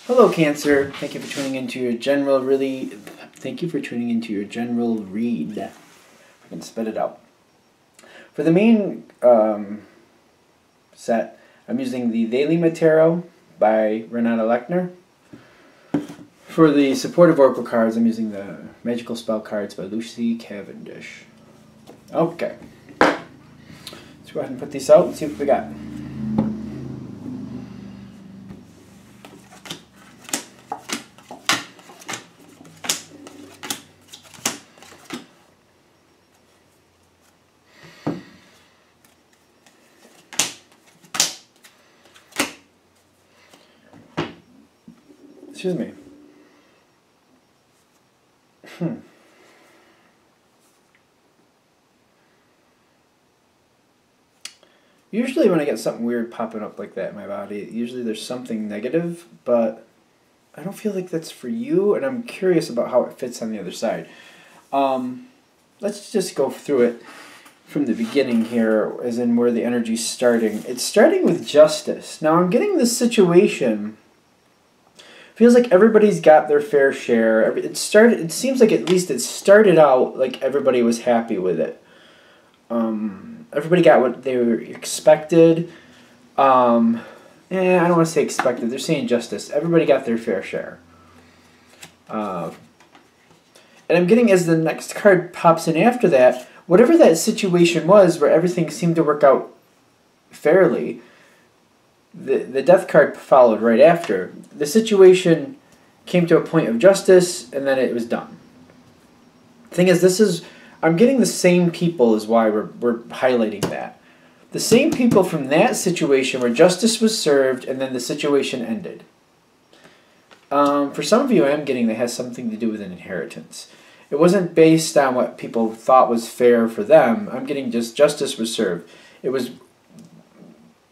Hello, Cancer. Thank you for tuning into your general read. I can spit it out. For the main set, I'm using the Thelema Tarot by Renata Lechner. For the supportive oracle cards, I'm using the Magical Spell cards by Lucy Cavendish. Okay. Let's go ahead and put these out and see what we got. Excuse me. Usually when I get something weird popping up like that in my body, usually there's something negative, but I don't feel like that's for you, and I'm curious about how it fits on the other side. Let's just go through it from the beginning here, as in where the energy's starting. It's starting with justice. Now I'm getting this situation. Feels like everybody's got their fair share. It seems like at least it started out like everybody was happy with it. Everybody got what they were expected. I don't want to say expected. They're saying justice. Everybody got their fair share. And I'm getting, as the next card pops in after that, whatever that situation was where everything seemed to work out fairly, the death card followed right after. The situation came to a point of justice, and then it was done. The thing is, I'm getting the same people is why we're highlighting that. The same people from that situation where justice was served and then the situation ended. For some of you, I am getting that has something to do with an inheritance. It wasn't based on what people thought was fair for them. I'm getting just justice was served. It was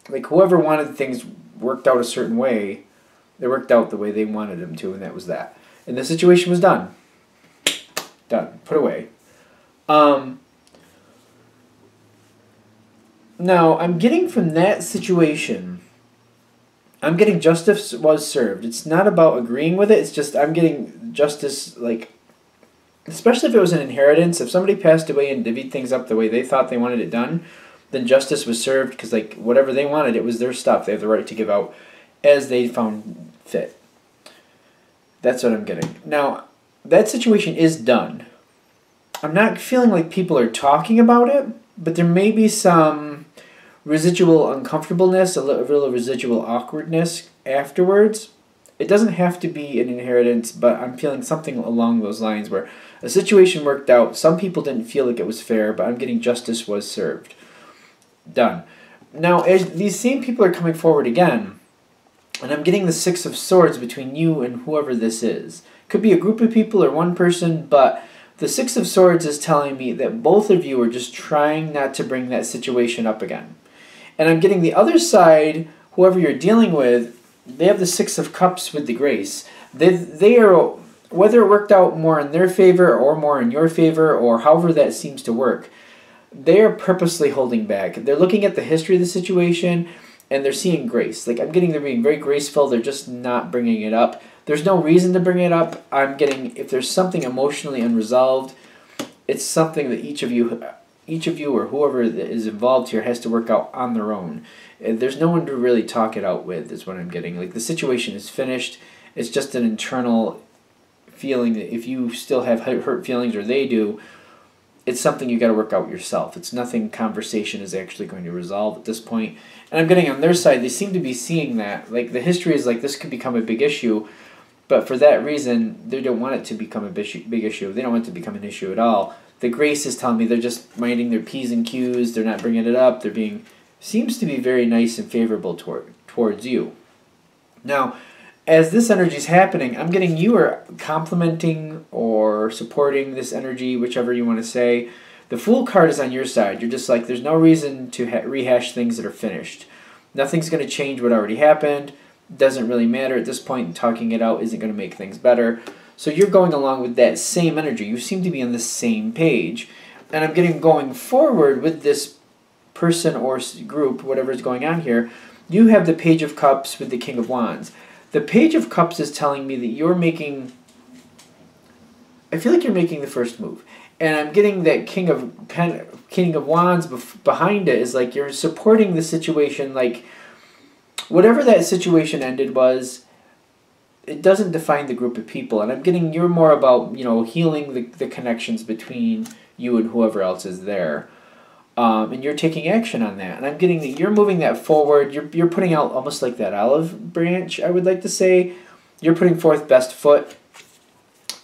like whoever wanted things worked out a certain way, they worked out the way they wanted them to, and that was that. And the situation was done. Done. Put away. Now, I'm getting from that situation, I'm getting justice was served. It's not about agreeing with it. It's just I'm getting justice, like, especially if it was an inheritance. If somebody passed away and divvied things up the way they thought they wanted it done, then justice was served because, like, whatever they wanted, it was their stuff. They have the right to give out as they found fit. That's what I'm getting. Now, that situation is done. I'm not feeling like people are talking about it, but there may be some residual uncomfortableness, a little residual awkwardness afterwards. It doesn't have to be an inheritance, but I'm feeling something along those lines where a situation worked out. Some people didn't feel like it was fair, but I'm getting justice was served. Done. Now, as these same people are coming forward again, and I'm getting the Six of Swords between you and whoever this is. Could be a group of people or one person, but the Six of Swords is telling me that both of you are just trying not to bring that situation up again. And I'm getting the other side, whoever you're dealing with, they have the Six of Cups with the Grace. They are, whether it worked out more in their favor or more in your favor, or however that seems to work, they are purposely holding back. They're looking at the history of the situation, and they're seeing grace. Like, I'm getting they're being very graceful. They're just not bringing it up. There's no reason to bring it up. I'm getting, if there's something emotionally unresolved, it's something that each of you or whoever is involved here has to work out on their own. There's no one to really talk it out with, is what I'm getting. Like, the situation is finished. It's just an internal feeling that if you still have hurt feelings, or they do, it's something you got to work out yourself. It's nothing conversation is actually going to resolve at this point. And I'm getting on their side, they seem to be seeing that. Like, the history is like this could become a big issue, but for that reason, they don't want it to become a big issue. They don't want it to become an issue at all. The Grace is telling me they're just minding their P's and Q's. They're not bringing it up. They're being, seems to be very nice and favorable towards you. Now, as this energy is happening, I'm getting you are complimenting or supporting this energy, whichever you want to say. The Fool card is on your side. You're just like, there's no reason to rehash things that are finished. Nothing's going to change what already happened. Doesn't really matter at this point, and talking it out isn't going to make things better. So you're going along with that same energy. You seem to be on the same page. And I'm getting going forward with this person or group, whatever is going on here. You have the Page of Cups with the King of Wands. The Page of Cups is telling me that you're making... I feel like you're making the first move. And I'm getting that King of Wands behind it is like you're supporting the situation. Like, whatever that situation ended was, it doesn't define the group of people. And I'm getting you're more about, healing the connections between you and whoever else is there. And you're taking action on that. And I'm getting that you're moving that forward. You're putting out almost like that olive branch, I would like to say. You're putting forth best foot.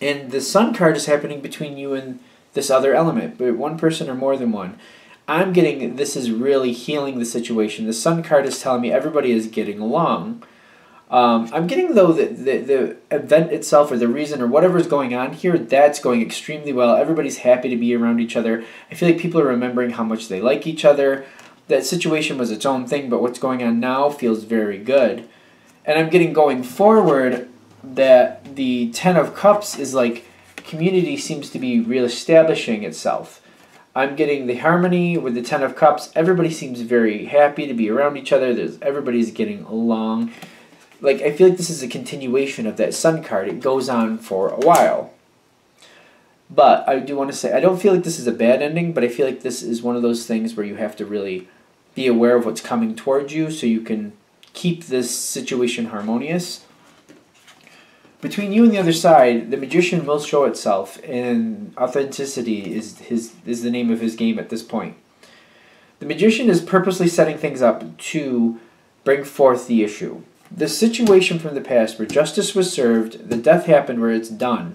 And the Sun card is happening between you and this other element, but one person or more than one. I'm getting this is really healing the situation. The Sun card is telling me everybody is getting along. I'm getting, though, that the event itself or the reason or whatever is going on here, that's going extremely well. Everybody's happy to be around each other. I feel like people are remembering how much they like each other. That situation was its own thing, but what's going on now feels very good. And I'm getting going forward that the Ten of Cups is like community seems to be reestablishing itself. I'm getting the harmony with the Ten of Cups. Everybody seems very happy to be around each other. Everybody's getting along. Like, I feel like this is a continuation of that Sun card. It goes on for a while. But I do want to say, I don't feel like this is a bad ending, but I feel like this is one of those things where you have to really be aware of what's coming towards you so you can keep this situation harmonious. Between you and the other side, the Magician will show itself, and authenticity is the name of his game at this point. The Magician is purposely setting things up to bring forth the issue. The situation from the past where justice was served, the death happened where it's done.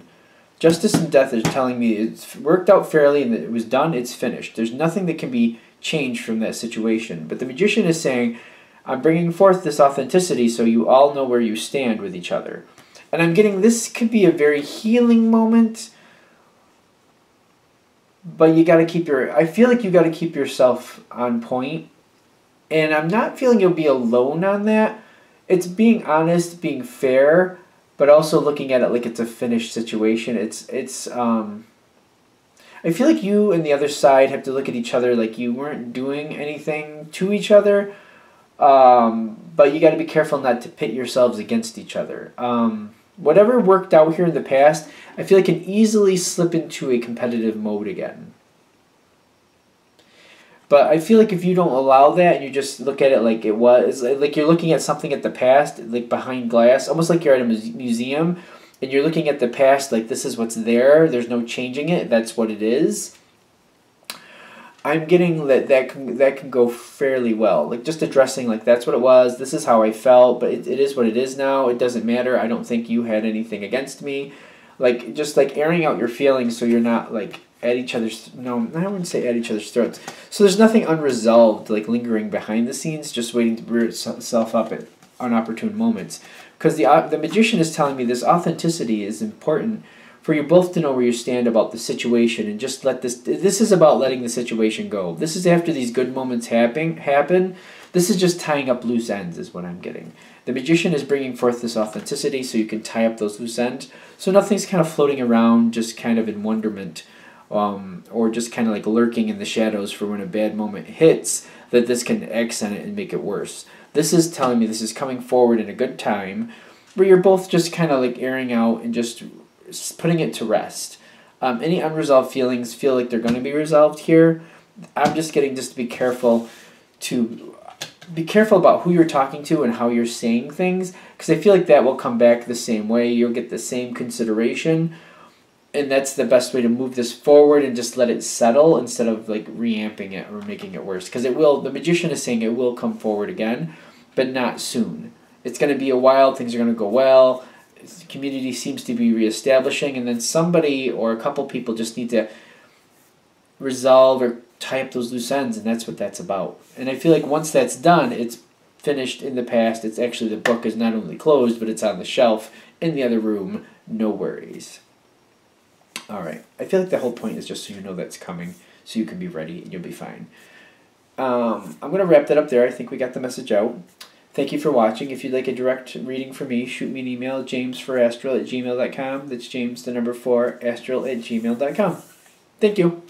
Justice and death is telling me it's worked out fairly and that it was done, it's finished. There's nothing that can be changed from that situation. But the Magician is saying, I'm bringing forth this authenticity so you all know where you stand with each other. And I'm getting this could be a very healing moment, but you got to keep I feel like you got to keep yourself on point. And I'm not feeling you'll be alone on that. It's being honest, being fair, but also looking at it like it's a finished situation. I feel like you and the other side have to look at each other like you weren't doing anything to each other, but you got to be careful not to pit yourselves against each other. Whatever worked out here in the past, I feel like can easily slip into a competitive mode again. But I feel like if you don't allow that and you just look at it like it was, like you're looking at something at the past, like behind glass, almost like you're at a museum, and you're looking at the past like this is what's there, there's no changing it, that's what it is. I'm getting that can go fairly well. Like just addressing like that's what it was, this is how I felt, but it is what it is now, it doesn't matter, I don't think you had anything against me. Like just like airing out your feelings so you're not like at each other's, no, I wouldn't say at each other's throats. So there's nothing unresolved like lingering behind the scenes, just waiting to rear itself up at unopportune moments. Because the Magician is telling me this authenticity is important for you both to know where you stand about the situation and just let this is about letting the situation go. This is after these good moments happen. This is just tying up loose ends is what I'm getting. The Magician is bringing forth this authenticity so you can tie up those loose ends. So nothing's kind of floating around just kind of in wonderment or just kind of like lurking in the shadows for when a bad moment hits that this can accent it and make it worse. This is telling me this is coming forward in a good time where you're both just kind of like airing out and just putting it to rest. Any unresolved feelings feel like they're going to be resolved here. I'm just getting just to be careful about who you're talking to and how you're saying things, because I feel like that will come back the same way. You'll get the same consideration, and that's the best way to move this forward and just let it settle instead of like reamping it or making it worse, because it will. The Magician is saying it will come forward again, but not soon. It's going to be a while. Things are going to go well. The community seems to be reestablishing, and then somebody or a couple people just need to resolve or tie up those loose ends, and that's what that's about. And I feel like once that's done, it's finished in the past. It's actually, the book is not only closed, but it's on the shelf in the other room. No worries. All right. I feel like the whole point is just so you know that's coming, so you can be ready and you'll be fine. I'm going to wrap that up there. I think we got the message out. Thank you for watching. If you'd like a direct reading from me, shoot me an email, jamesforastral@gmail.com. That's James, the number 4, astral@gmail.com. Thank you.